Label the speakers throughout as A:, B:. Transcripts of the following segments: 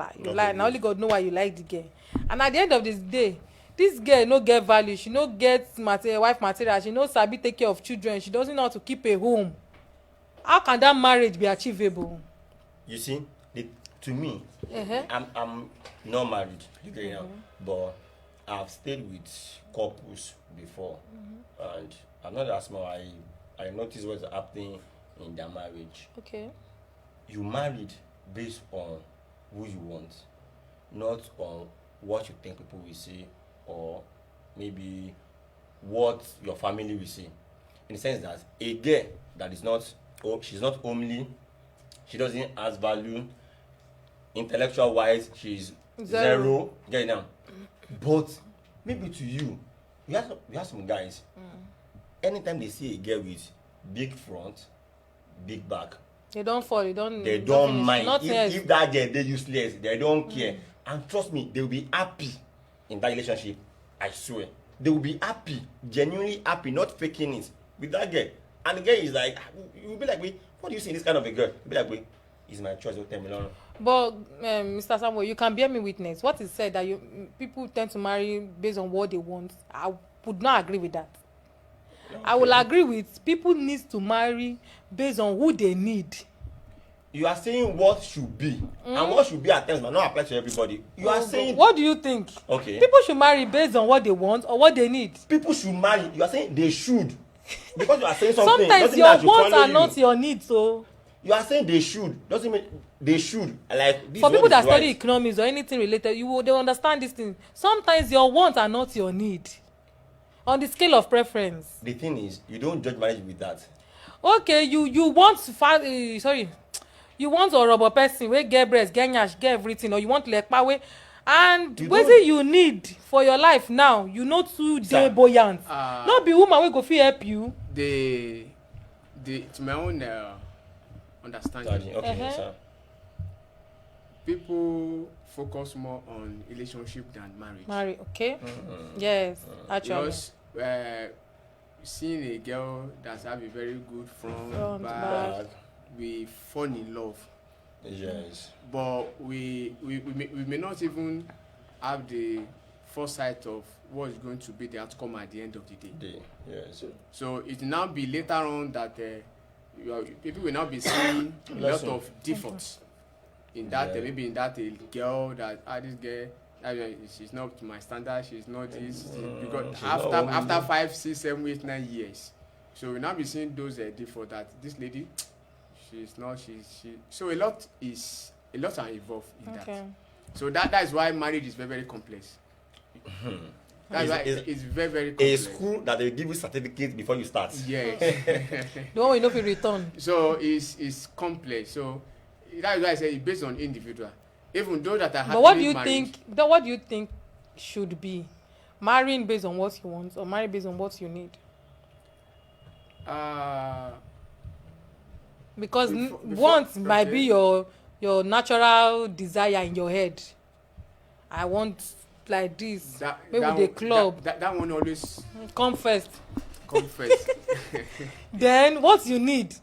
A: matter. You like, now only God know why you like the girl. And at the end of this day, this girl no get value, she no get wife material, she no sabi take care of children, she doesn't know how to keep a home. How can that marriage be achievable?
B: You see, to me, I'm not married, you get it, but I've stayed with couples before, and I'm not that small. I noticed what's happening in their marriage.
A: Okay.
B: You married based on who you want, not on what you think people will say, or maybe what your family will say. In the sense that a girl that is not, she's not homely, she doesn't have value, intellectual wise, she's zero. Get it now. But maybe to you, you have some guys, anytime they see a girl with big front, big back,
A: they don't fall, they
B: don't mind. If that girl they useless, they don't care. And trust me, they will be happy in that relationship. I swear. They will be happy, genuinely happy, not faking it with that girl. And the girl is like, you will be like, wait, what do you see in this kind of a girl? You'll be like, wait, it's my choice, don't tell me no.
A: But Mr. Samuel, you can bear me witness. What is said that people tend to marry based on what they want. I would not agree with that. Okay. I will agree with people need to marry based on who they need.
B: You are saying what should be, and what should be at times might not apply to everybody. You are saying.
A: What do you think?
B: Okay.
A: People should marry based on what they want or what they need.
B: People should marry. You are saying they should, because you are saying something.
A: Sometimes your wants are not your needs, so.
B: You are saying they should. Doesn't mean they should. Like this.
A: For people that study economics or anything related, they understand this thing. Sometimes your wants are not your need. On the scale of preference.
B: The thing is, you don't judge marriage with that.
A: Okay, you want you want a rubber person wey get breast, get nyash, get everything, or you want lekpa wey, and wetin you need for your life now, you no too dey buoyant. No be woman wey go fit help you.
C: To my own understanding,
B: okay, sir.
C: People focus more on relationship than marriage.
A: Okay. Yes, actually.
C: Because seeing a girl that have a very good front, back, we fall in love.
B: Yes.
C: But we may not even have the foresight of what is going to be the outcome at the end of the day.
B: Yes.
C: So it will now be later on that people will now be seeing a lot of defects in that, maybe in that girl that this girl, she's not to my standard, she's not this, because after 5, 6, 7, 8, 9 years, so we'll now be seeing those defects that this lady, she's not, so a lot are involved in that. So that is why marriage is very, very complex. That's why it's very, very complex.
B: A school that they give you certificate before you start.
C: Yes.
A: The one we know if you return.
C: So it's complex. So that's why I say it's based on individual. Even those that are happily married.
A: But what do you think should be? Marrying based on what you want or marry based on what you need? Because want might be your natural desire in your head. I want like this. Maybe the club.
C: That one always
A: come first.
C: Then
A: what you need,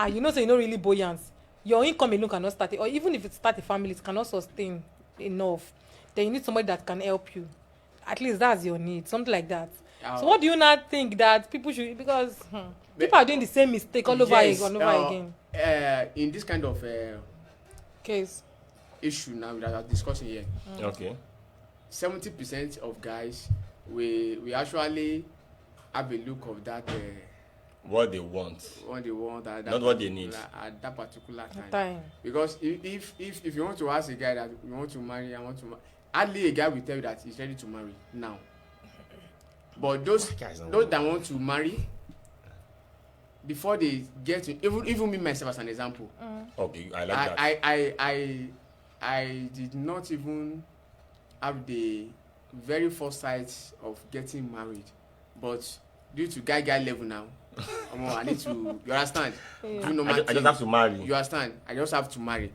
A: you know, so you know really buoyant. Your income alone cannot start it, or even if it start a family, it cannot sustain enough. Then you need somebody that can help you. At least that's your need, something like that. So what do you not think that people should, because people are doing the same mistake all over again.
C: In this kind of
A: case
C: issue now that I'm discussing here.
B: Okay.
C: 70% of guys we actually have a look of that.
B: What they want. Not what they need.
C: At that particular time. Because if you want to ask a guy that you want to marry, hardly a guy will tell you that he's ready to marry now. But those that want to marry, before they get to, even me myself as an example.
B: Okay, I like that.
C: I did not even have the very foresight of getting married, but due to guy level now, I need to. You understand?
B: I just have to marry.
C: You understand? I just have to marry.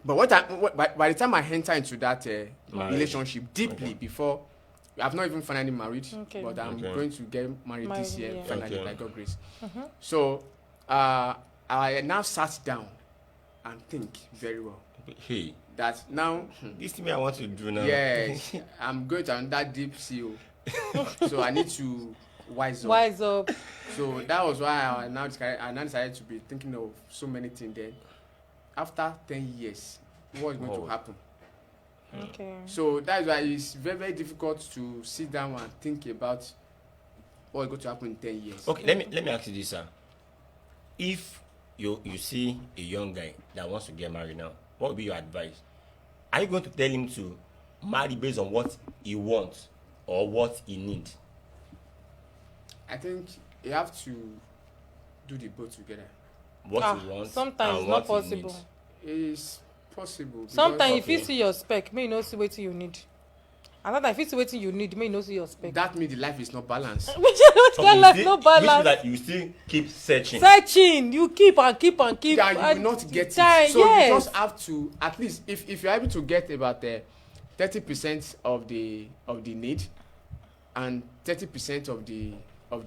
C: But by the time I enter into that relationship deeply, before I've not even finally married, but I'm going to get married this year finally by God's grace. So I now sat down and think very well.
B: Hey,
C: that now.
B: This thing I want to do now.
C: Yes, I'm going to another deep sea. So I need to wise up.
A: Wise up.
C: So that was why I now decided to be thinking of so many things. Then, after 10 years, what is going to happen?
A: Okay.
C: So that's why it's very, very difficult to sit down and think about what is going to happen in 10 years.
B: Okay, let me ask you this, sir. If you see a young guy that wants to get married now, what would be your advice? Are you going to tell him to marry based on what he wants or what he needs?
C: I think you have to do the both together.
B: What he wants
A: sometimes
B: and
A: it's
B: what
A: not
B: he
A: possible.
B: needs.
C: It's possible.
A: Sometimes
B: Okay.
A: if you see your spec, may you not see wetin you need. And sometimes if you see wetin you need, may you not see your spec.
C: that means the life is not balanced.
A: Which is not
B: So
A: get
B: you
A: life
B: still-
A: no
B: which means
A: balance.
B: that you still keep searching.
A: Searching, you keep and keep and keep.
C: Yeah, you
A: and
C: will not get
A: die,
C: it. So
A: yes.
C: you just have to, at least if you're able to get about 30% of the need and 30% of the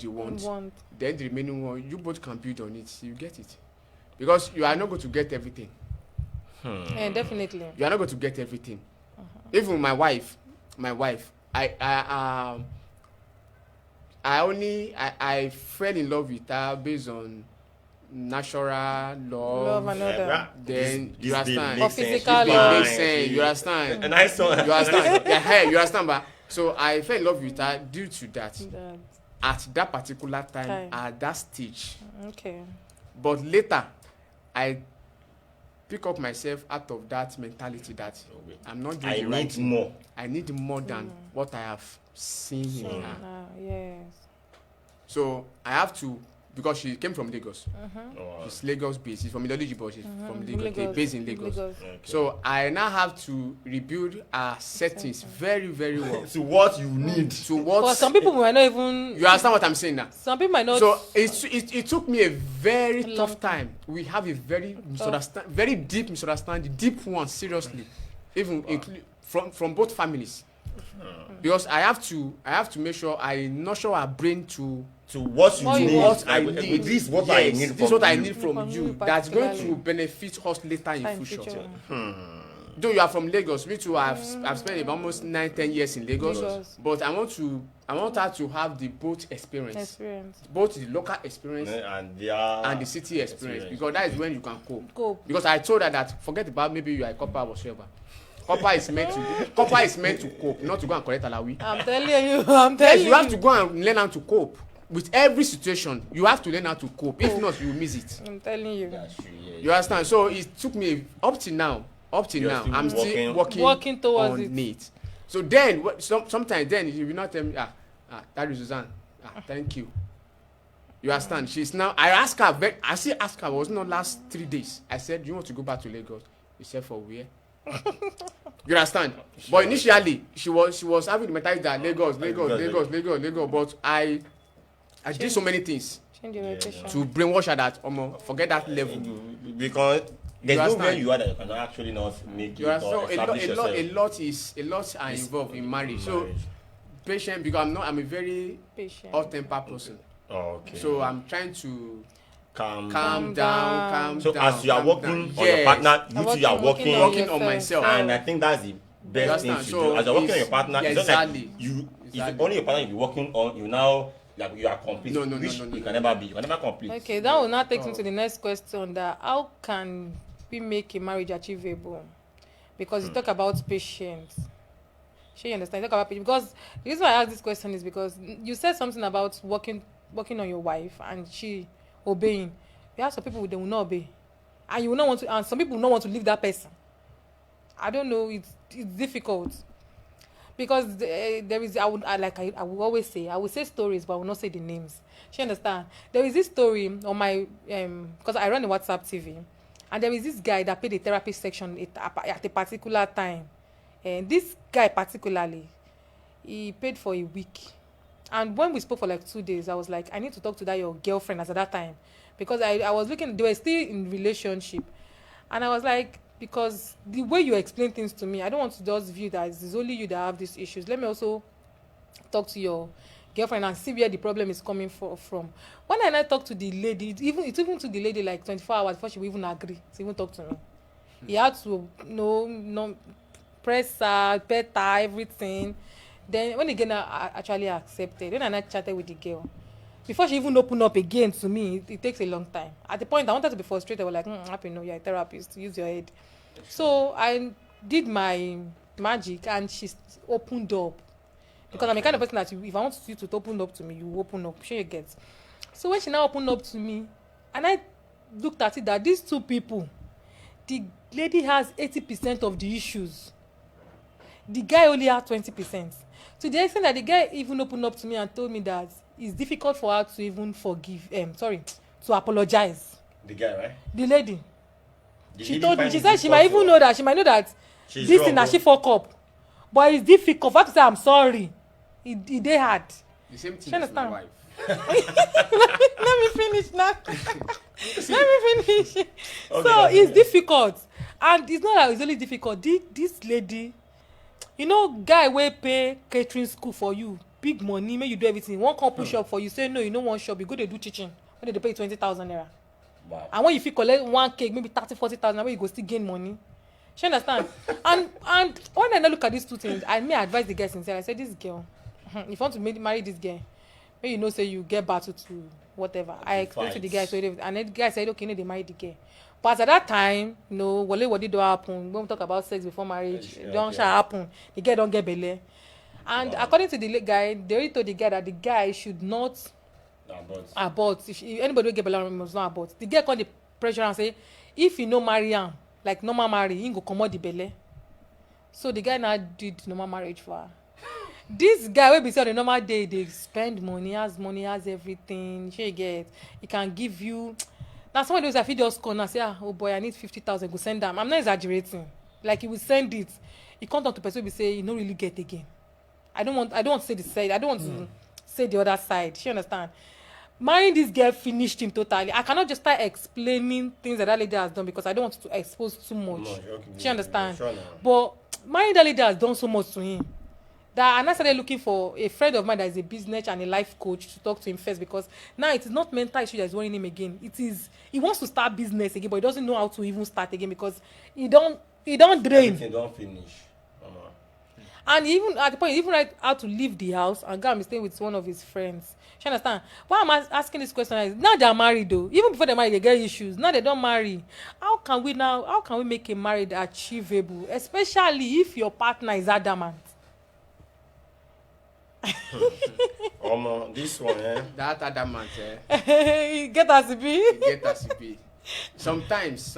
C: want, then the remaining one you both can build on it. You get it, because you are not going to get everything.
A: Yeah, definitely.
C: You are not going to get everything. Even my wife, I fell in love with her based on natural love.
A: Love and all that.
C: Then
B: This
C: you understand.
B: makes
A: Or
B: sense.
A: physical
B: This
C: It
A: love.
C: makes sense. You understand.
B: A nice one.
C: You understand. Yeah, hey, you understand, but so I fell in love with her due to that.
A: That-
C: At that particular time,
A: Time.
C: at that stage.
A: Okay.
C: But later, I pick up myself out of that mentality that I'm not doing
B: I
C: the right
B: need
C: thing.
B: more.
C: I need more than what I have seen in
A: So,
C: her.
A: yes.
C: So I have to, because she came from Lagos.
B: Oh,
C: She's Lagos based. She's from Ilology, but she's from Lagos. Okay,
A: Lagos.
C: based in Lagos.
B: okay.
C: So I now have to rebuild our settings very, very well.
B: To what you need.
C: To what?
A: But some people might not even.
C: You understand what I'm saying now?
A: Some people might not.
C: So it took me a very
A: Long
C: tough time. We have a very very deep misunderstanding, deep one, seriously, even from both families. Because I have to make sure I nurture our brain to
B: what you
A: What you
B: need.
A: want.
C: what I
B: Like,
C: need.
B: This is what
C: Yes,
B: I need
C: this
B: from
C: is what I
B: you.
C: need from
A: From
C: you.
A: you
C: That's going to
A: particularly.
C: benefit us later in
A: Time
C: future.
A: future.
C: Though you are from Lagos, me too. I've spent about almost 9-10 years in Lagos.
A: Lagos.
C: But I want her to have the both experience, both the local experience
B: And
C: and the city experience, because that is when you can cope.
A: Cope.
C: Because I told her that forget about maybe you are a copper or whatsoever. Copper is meant to cope, not to go and collect alawi.
A: I'm telling you.
C: Yes, you have to go and learn how to cope with every situation. You have to learn how to cope. If not, you will miss it.
A: I'm telling you.
B: That's true, yeah.
C: You understand? So it took me up till now.
B: You're still
C: I'm still
A: Working towards
C: on
A: it.
C: it. So then, sometimes then you will not tell me, that is Suzanne. Thank you. You understand? She's now. I still ask her. It was not last 3 days. I said, "Do you want to go back to Lagos?" She said, "For where?" You understand? But initially, she was having the mentality that Lagos. But I did so many things
A: Change your rotation.
C: to brainwash her that forget that level.
B: Because there's
C: You
B: no way
C: understand?
B: you are that you cannot actually not make
C: You
B: it
C: understand?
B: or establish yourself.
C: A lot are involved in marriage. So patient, because I'm a very
A: Patient.
C: hot-tempered person.
B: Okay.
C: So I'm trying to
B: calm
C: calm
A: down.
C: down.
B: So as you are
C: calm
B: working
C: down.
B: on your
C: Yes.
B: partner, you
A: I'm
B: two are
A: working
B: working,
A: on
C: Working on
A: yourself.
C: myself.
B: and I think that's the
C: You
B: best thing
C: understand?
B: to
C: So
B: do. As you're working on your
C: it's-
B: partner,
C: yeah,
B: it's not
C: exactly.
B: like you. If
C: Exactly.
B: only your partner you're working on, you now like you are complete.
C: No,
B: which
C: no,
B: you can never be. You can never complete.
A: Okay, that will now take me to the next question. That how can we make a marriage achievable? Because you talk about patience. Sure, you understand? You talk about patience because the reason why I ask this question is because you said something about working on your wife and she obeying. You have some people they will not obey, and you will not want to. And some people will not want to leave that person. I don't know. It's difficult because there is. I would always say. I would say stories, but I will not say the names. She understand? There is this story on my because I run a WhatsApp TV, and there is this guy that paid a therapy section at a particular time, and this guy particularly, he paid for a week, and when we spoke for like 2 days, I was like, I need to talk to that your girlfriend as at that time, because I was looking. They were still in relationship, and I was like, because the way you explain things to me, I don't want to just view that it's only you that have these issues. Let me also talk to your girlfriend and see where the problem is coming from. When I talk to the lady, it even took the lady like 24 hours before she will even agree to even talk to me. He had to no press her, pet her, everything. Then when again I actually accepted, when I chatted with the girl, before she even opened up again to me, it takes a long time. At the point I wanted to be frustrated, I was like, happy no, you're a therapist, use your head. So I did my magic and she opened up. Because I'm a kind of person that if I want you to open up to me, you open up. Sure you get. So when she now opened up to me, and I looked at it that these two people, the lady has 80% of the issues. The guy only had 20%. To the extent that the guy even opened up to me and told me that it's difficult for her to even to apologize.
B: The guy, right?
A: The lady. She told me, she said she might even know that,
B: she's
A: this
B: wrong,
A: thing that she fuck up. But it's difficult for her to say, I'm sorry. It they hard.
C: The same thing
A: She
C: as my
A: understand?
C: wife.
A: Let me finish now. Let me finish.
B: Okay,
A: So it's difficult. And it's not that it's only difficult. This lady, guy wey pay catering school for you, big money, make you do everything. One come push up for you, say no, you no wan shop, you go dey do teaching. When they pay you 20,000 naira.
B: Wow.
A: And when you fit collect one cake, maybe 30,000-40,000 naira, you go still gain money. She understand? and when I now look at these two things, I advise the guy sincerely. I said, this girl, if you want to marry this girl, when you know say you get battle to whatever. I explained to the guy, and then the guy said, okay, no, they marry the girl. But at that time, wale wadi don't happen. When we talk about sex before marriage, don't happen. The girl don't get belle. And according to the guy, they already told the guy that the guy should not abort. If anybody will get belle, must not abort. The girl called the pressure and say, if you no marry am, like normal marry, he go comot the belle. So the guy now did normal marriage for her. This guy wey be say on a normal day dey spend money, has everything. Shey you get? He can give you. Now somebody wey say I fit just call now say oh boy I need 50,000, go send am. I'm not exaggerating. Like he will send it. He come down to person wey be say he no really get again. I don't want to say the side. I don't want to say the other side. She understand? Marrying this girl finished him totally. I cannot just start explaining things that lady has done because I don't want to expose too much.
B: Okay,
A: she understand?
B: Sure
A: but marrying that lady has done so much to him that I now started looking for a friend of mine that is a business and a life coach to talk to him first, because now it is not mental issue that is worrying him again. It is he wants to start business again, but he doesn't know how to even start again because he don't drain.
B: Everything don't finish.
A: And even at the point, he even like how to leave the house and go and stay with one of his friends. You understand? Why I'm asking this question is now they are married though. Even before they marry, they get issues. Now they don't marry. How can we make a marriage achievable, especially if your partner is adamant?
B: This one,
C: That adamant,
A: Get us to be.
C: get as it be. Sometimes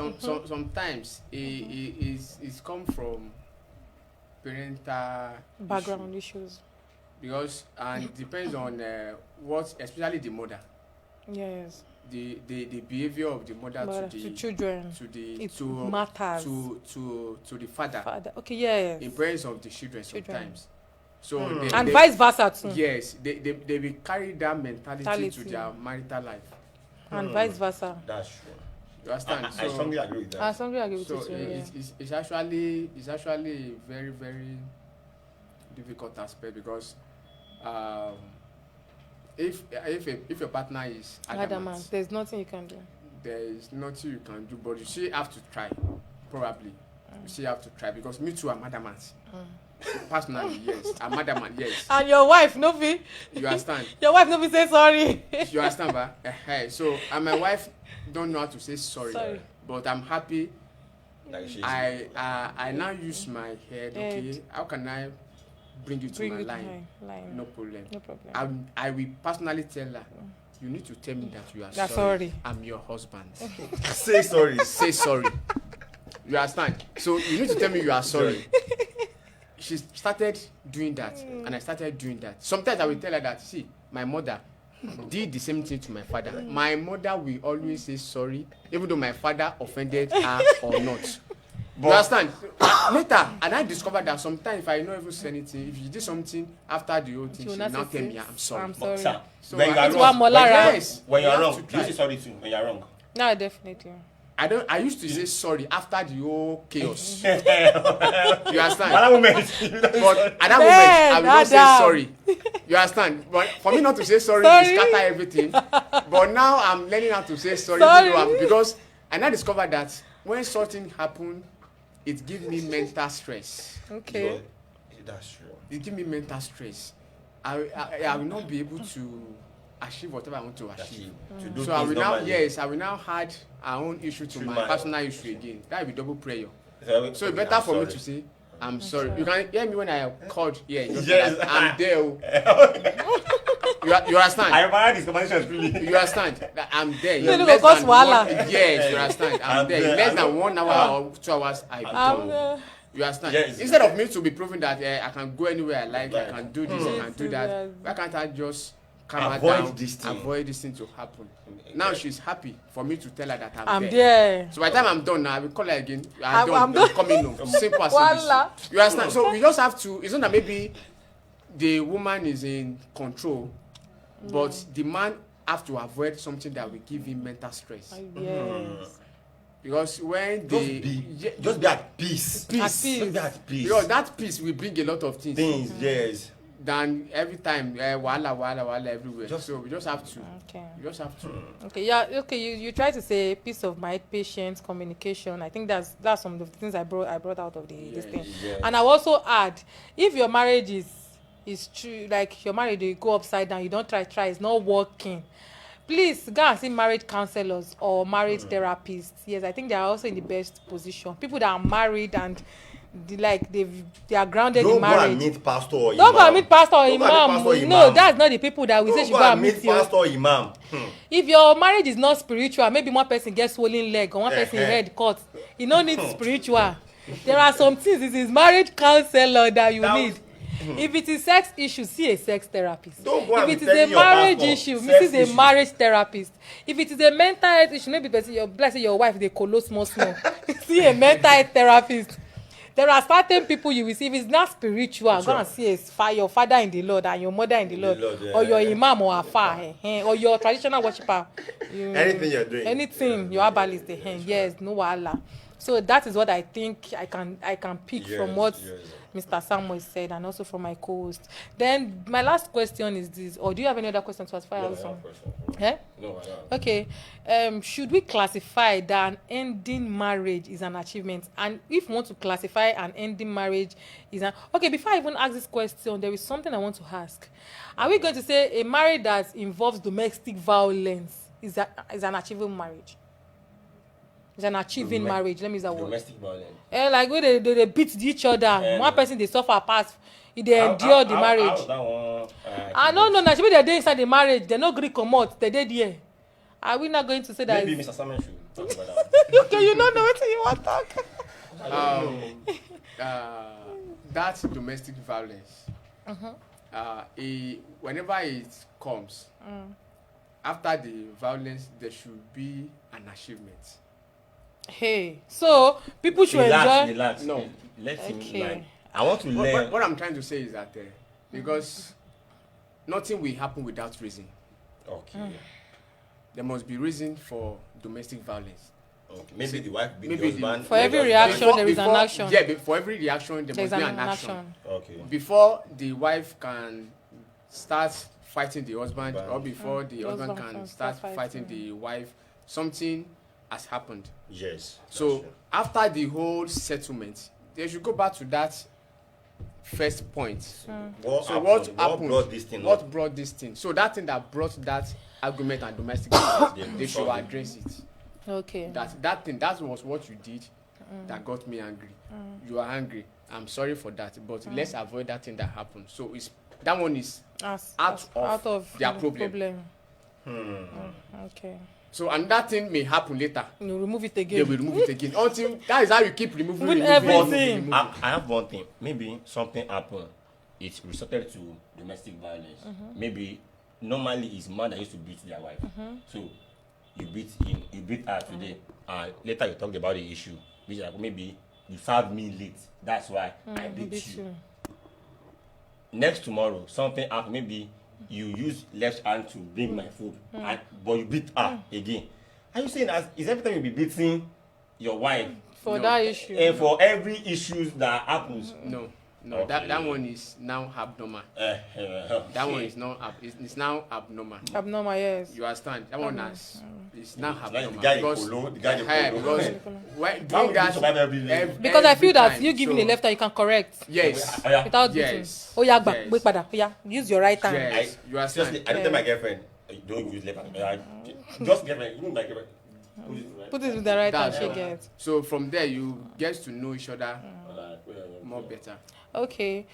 C: it's come from parental
A: Background issues.
C: because and it depends on what, especially the mother,
A: Yes.
C: the behavior of the mother
A: But
C: to
A: to
C: the
A: children, it matters.
C: to the father
A: Okay, yes.
C: in presence of the children sometimes. So
A: And vice versa too.
C: yes, they will carry that mentality to their marital life.
A: And vice versa.
B: That's true.
C: You understand?
B: I strongly agree with that.
A: I strongly agree with
C: So
A: you too. Yeah.
C: it's actually a very, very difficult aspect because if your partner is adamant,
A: There's nothing you can do.
C: there is nothing you can do, but you still have to try. Probably you still have to try because me too, I'm adamant. Personally, yes, I'm adamant. Yes,
A: And your wife, no be.
C: you understand.
A: Your wife, no be say sorry.
C: You understand, ba? So and my wife don't know how to say sorry.
A: Sorry.
C: But I'm happy.
B: Like she's
C: I now use my head. Okay, how can I bring you to
A: Bring
C: my
A: it
C: line?
A: line.
C: No problem.
A: No problem.
C: I will personally tell her. You need to tell me that you are
A: That's
C: sorry.
A: sorry.
C: I'm your husband.
B: say sorry.
C: Say sorry. You understand? So you need to tell me you are sorry. She started doing that, and I started doing that. Sometimes I will tell her that, see, my mother did the same thing to my father. My mother will always say sorry, even though my father offended her or not. You understand? Later, and I discovered that sometimes if I don't even say anything, if you did something after the whole thing, she will now tell me, I'm sorry.
A: I'm sorry.
B: Sir,
C: So
B: when you
C: I-
B: are
A: It's
B: wrong,
A: one more
C: Yes,
B: when you are
C: have
B: wrong,
C: to
B: you
C: try.
B: say sorry too. When you are wrong.
A: No, definitely.
C: I used to say sorry after the whole chaos. You understand?
B: At that moment,
C: But at that moment, I will not say
A: Adam.
C: sorry. You understand? But for me not to say sorry,
A: Sorry.
C: is scatter everything. But now I'm learning how to say sorry.
A: Sorry.
C: Because I now discovered that when something happen it gives me mental stress.
A: Okay.
B: That's true.
C: It gives me mental stress. I will not be able to achieve whatever I want to achieve.
B: To do
C: So I
B: things
C: will now,
B: normally.
C: yes, I will now add our own issue to my personal issue again. That will be double prayer. So it's better for me to say, I'm sorry. You can hear me when I called here.
B: Yes.
C: I'm there. You understand?
B: I admire this conversation really.
C: You understand? That I'm there.
A: You
C: In
A: don't go cause wahala.
C: yes, you understand? I'm there. In less than 1 hour or 2 hours, I done. You understand?
B: Yes.
C: Instead of me to be proving that I can go anywhere I like, I can do this, I can do that.
A: Yes.
C: Why can't I just calm her
B: Avoid
C: down,
B: this thing.
C: avoid this thing to happen? Now she's happy for me to tell her that
A: I'm
C: there.
A: there.
C: So by the time I'm done now, I will call her again.
A: I'm
C: They'll
A: done.
C: come in home. Simple as
A: Voila.
C: ABC. You understand? So we just have to. It's not that maybe the woman is in control, but the man have to avoid something that will give him mental stress.
A: Yes.
C: Because when they
B: Just be at peace.
A: At peace.
B: Just be at peace.
C: because that peace will bring a lot of things.
B: Yes.
C: Than every time wala everywhere. So we just have to.
A: Okay.
C: We just have to.
A: Okay. Yeah. Okay. You try to say peace of mind, patience, communication. I think that's some of the things I brought out of this thing.
B: Yes.
A: And I will also add, if your marriage is true, like your marriage dey go upside down, you don try, it's not working. Please go and see marriage counselors or marriage therapists. Yes, I think they are also in the best position. People that are married and they are grounded in marriage.
B: Don't go and meet pastor or imam.
A: Don't go and meet pastor or
B: Don't go and meet
A: imam.
B: pastor or
A: No,
B: imam.
A: that's not the people that we say should go and meet you.
B: pastor or imam.
A: If your marriage is not spiritual, maybe one person get swollen leg or one person head cut, you no need spiritual. There are some things. It is marriage counselor that you need. If it is sex issue, see a sex therapist.
B: Don't go
A: If
B: and
A: it
B: be
A: is a
B: telling your
A: marriage
B: pastor,
A: issue,
B: sex
A: see a
B: issue.
A: marriage therapist. If it is a mental health issue, maybe let's say your wife dey kolo small. See a mental health therapist. There are certain people you will see. If it's not spiritual, go and see your father in the Lord and your mother in the Lord, or your imam or afa, or your traditional worshiper.
B: Anything you're doing.
A: Anything your herbalist dey yes, no wahala. So that is what I think I can pick from what Mr. Samuel said, and also from my co-host. Then my last question is this, or do you have any other questions to ask?
B: No, I have a question. No, I don't.
A: Okay. Should we classify that an ending marriage is an achievement? And if we want to classify an ending marriage okay, before I even ask this question, there is something I want to ask. Are we going to say a marriage that involves domestic violence is an achievable marriage? It's an achieving marriage. Let me use that word.
B: Domestic violence.
A: Like when they beat each other, one person they suffer pass, they endure the marriage.
B: How that one?
A: No. Now they dey inside the marriage. They no gree comot. They dey there. Are we not going to say that?
B: Maybe Mr. Samuel should talk about that.
A: Okay, you don't know what you want to talk.
C: That's domestic violence. Whenever it comes, after the violence, there should be an achievement.
A: Hey, so people should enjoy.
B: Relax.
C: No.
B: Let him
A: Okay.
B: learn. I want to learn.
C: What I'm trying to say is that because nothing will happen without reason.
B: Okay.
C: There must be reason for domestic violence.
B: Okay. Maybe the wife beat
C: Maybe
B: the husband.
A: For every reaction, there is an action.
C: Yeah, for every reaction, there
A: There's
C: must be
A: an
C: an action.
B: Okay.
C: Before the wife can start fighting the husband, or before the husband
A: husband
C: can
A: can
C: start
A: start
C: fighting
A: fighting.
C: the wife, something has happened.
B: Yes. that's
C: So
B: true.
C: after the whole settlement, they should go back to that first point.
B: What
C: So
B: happened?
C: what happened?
B: brought this thing
C: What
B: up?
C: brought this thing? So that thing that brought that argument and domestic violence,
B: They
C: they should
B: solve it.
C: address it.
A: Okay.
C: That was what you did that got me angry. You are angry. I'm sorry for that, but let's avoid that thing that happened. So that one is out of their
A: the
C: problem.
A: Okay.
C: So and that thing may happen later.
A: You remove it
C: They
A: again.
C: will remove it again until that is how you keep removing
A: With
C: removing.
A: everything.
B: I have one thing. Maybe something happened. It resorted to domestic violence. Maybe normally it's man that used to beat their wife. So you beat him, you beat her today, and later you talked about the issue. Which like maybe you served me late. That's why I beat you. Next tomorrow, something happened. Maybe you use left hand to bring my food, but you beat her again. Are you saying that is every time you be beating your wife
A: For
C: No.
A: that issue.
B: and for every issues that happens?
C: No. No, that
B: Okay.
C: one is now abnormal.
B: That
C: That one is not it's now abnormal.
A: Abnormal, yes.
C: You understand? That one has it's now
B: Like
C: abnormal
B: the guy
C: because
B: polo, the guy
C: because
B: polo.
C: when
B: How
C: doing
B: would you
C: that
B: survive every day?
A: Because I feel that
C: time,
A: you giving
C: so-
A: a left hand, you can correct
C: Yes.
B: Oh, yeah.
A: without beating.
C: Yes.
A: Oh yeah,
C: Yes.
A: wait, pada. Oh yeah, use your right hand.
C: Yes. You understand?
B: Seriously, I don't tell my girlfriend, don't use left hand. Just girlfriend, you know my girlfriend. Put it right.
A: Put it with the right hand,
C: That's
A: she
C: all.
A: gets.
C: So from there you get to know each other
B: Like,
C: more better.
A: Okay.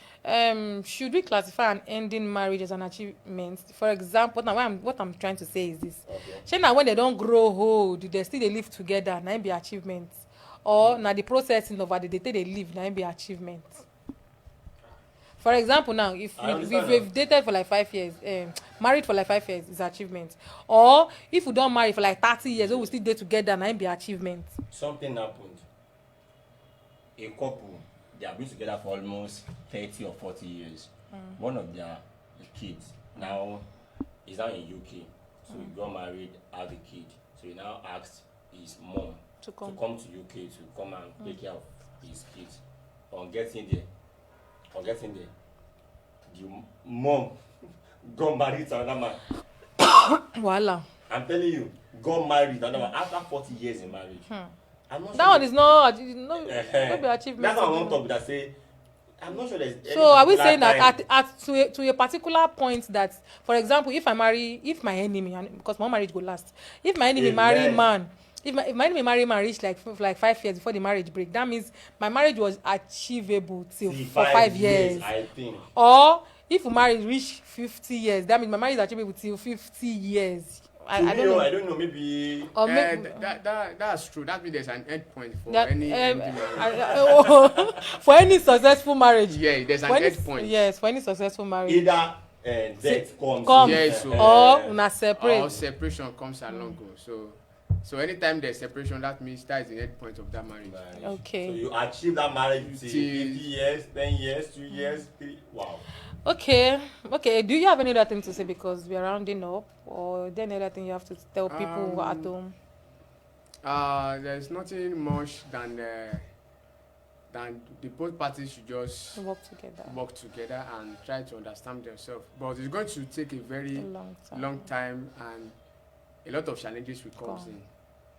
A: Should we classify an ending marriage as an achievement? For example, now what I'm trying to say is this.
B: Okay.
A: Shey na when they don grow old, they still dey live together, na im be achievement. Or na the processing of how they take dey live, na im be achievement. For example, now if
B: I understand
A: we've dated for like 5 years, married for like 5 years is achievement. Or if we don marry for like 30 years, we still dey together, na im be achievement.
B: Something happened. A couple, they have been together for almost 30 or 40 years. One of their kids now is now in UK. So he got married, have a kid. So he now asked his mom
A: To come.
B: to UK to come and take care of his kids. On getting there, the mom got married to another man.
A: Wahala.
B: I'm telling you, got married to another man after 40 years in marriage. I'm not
A: That
B: sure
A: one is not no be
B: That's
A: achievement.
B: what I want to talk that say. I'm not sure there's.
A: So are we saying that to a particular point that, for example, if my enemy, and because my marriage go last, if my enemy marry
B: Amen.
A: man, if my enemy marry man reach like 5 years before the marriage break, that means my marriage was achievable till for 5 years.
B: I think.
A: Or if we marry reach 50 years, that means my marriage is achievable till 50 years. I don't know.
B: I don't know. Maybe.
A: Or maybe
C: That's true. That means there's an end point for
A: that,
C: any marriage.
A: for any successful marriage.
C: Yeah, there's an
A: For any-
C: end point.
A: Yes, for any successful marriage.
B: Either death comes.
A: Come
C: Yes, so-
A: or una separate.
C: Or separation comes along. So anytime there's separation, that means that is the end point of that marriage.
A: Okay.
B: So you achieve that marriage till
C: Till-
B: 50 years, 10 years, 2 years, 3. Wow.
A: Okay. Do you have any other thing to say, because we are rounding up, or is there any other thing you have to tell people who are at home?
C: There's nothing much than the both parties should just
A: Work together.
C: work together and try to understand themselves. But it's going to take a very
A: A long time.
C: long time, and a lot of challenges will come in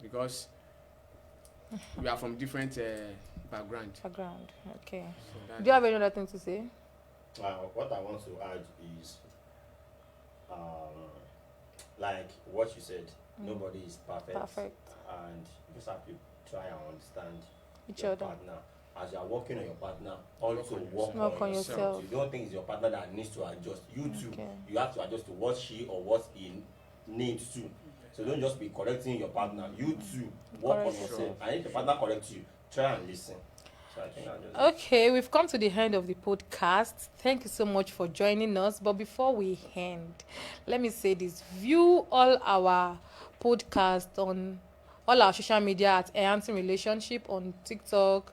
C: because we are from different background.
A: Background. Okay.
C: So that-
A: Do you have any other thing to say?
B: What I want to add is, like what you said, nobody is perfect.
A: Perfect.
B: And you just have to try and understand
A: Each
B: your
A: other.
B: partner. As you are working on your partner, also
C: Work
B: work
A: on
B: on
A: yourself.
B: yourself. You don't think it's your partner that needs to adjust. You too.
A: Okay.
B: You have to adjust to what she or what he needs to. So don't just be correcting your partner. You too work on
A: Correct
B: yourself.
A: yourself.
B: And if your partner corrects you, try and listen. So I think I'll just
A: Okay, we've come to the end of the podcast. Thank you so much for joining us. But before we end, let me say this. View all our podcasts on all our social media at Enhancing Relationship on TikTok,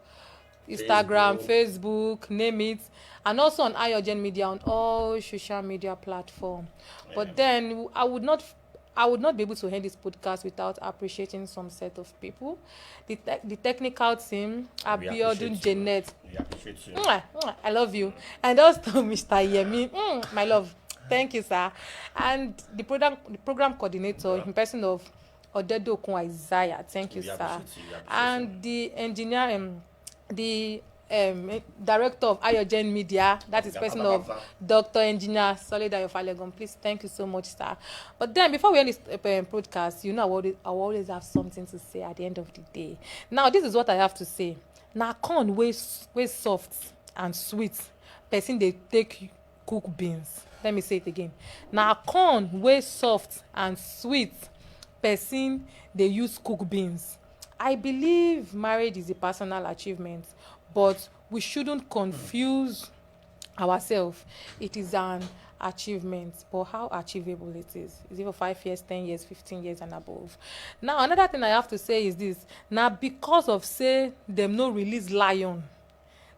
A: Instagram, Facebook, name it. And also on Iogen Media on all social media platforms. But then I would not be able to end this podcast without appreciating some set of people. The technical team,
B: We appreciate
A: Abiodun,
B: you.
A: Janet.
B: We appreciate you.
A: I love you. And also Mr. Yemi, my love. Thank you, sir. And the program coordinator in person of Odedo Okun Isaiah. Thank you,
B: We
A: sir.
B: appreciate you. We appreciate
A: And the engineer, the director of Iogen Media, that is person of Dr. Engineer Solidayo Falegon. Please, thank you so much, sir. But then, before we end this podcast, I always have something to say at the end of the day. Now, this is what I have to say. Now, corn way soft and sweet, person they take cook beans. Let me say it again. Now, corn way soft and sweet, person they use cook beans. I believe marriage is a personal achievement, but we shouldn't confuse ourselves. It is an achievement, but how achievable it is it for 5 years, 10 years, 15 years and above? Now, another thing I have to say is this. Now, because of say them no release lion,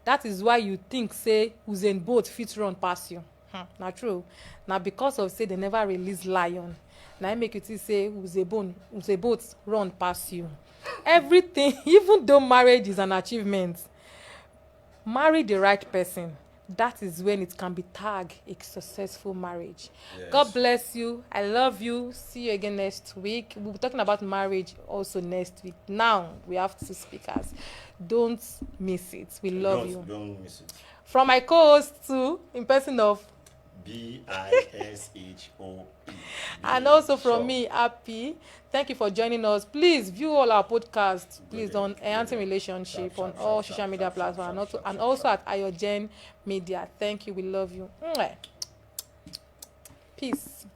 A: that is why you think say Usain Bolt fit run pass you. Na true. Now, because of say they never release lion, now make you think say Usain Bolt run pass you. Everything, even though marriage is an achievement, marry the right person. that is when it can be tagged a successful marriage.
B: Yes.
A: God bless you. I love you. See you again next week. We'll be talking about marriage also next week. Now we have 2 speakers. Don't miss it. We love you.
B: Don't miss it.
A: From my co-host too, in person of
B: BISHOE.
A: and also from
B: Sure.
A: me, Happy. Thank you for joining us. Please view all our podcasts, please,
B: Good
A: on
B: day.
A: Enhancing Relationship on
B: Sharp,
A: all
B: sharp,
A: social
B: sharp,
A: media
B: sharp,
A: platforms,
B: sharp,
A: and
B: sharp,
A: also
B: sharp.
A: at Ayogen Media. Thank you. We love you. Mwah. Peace.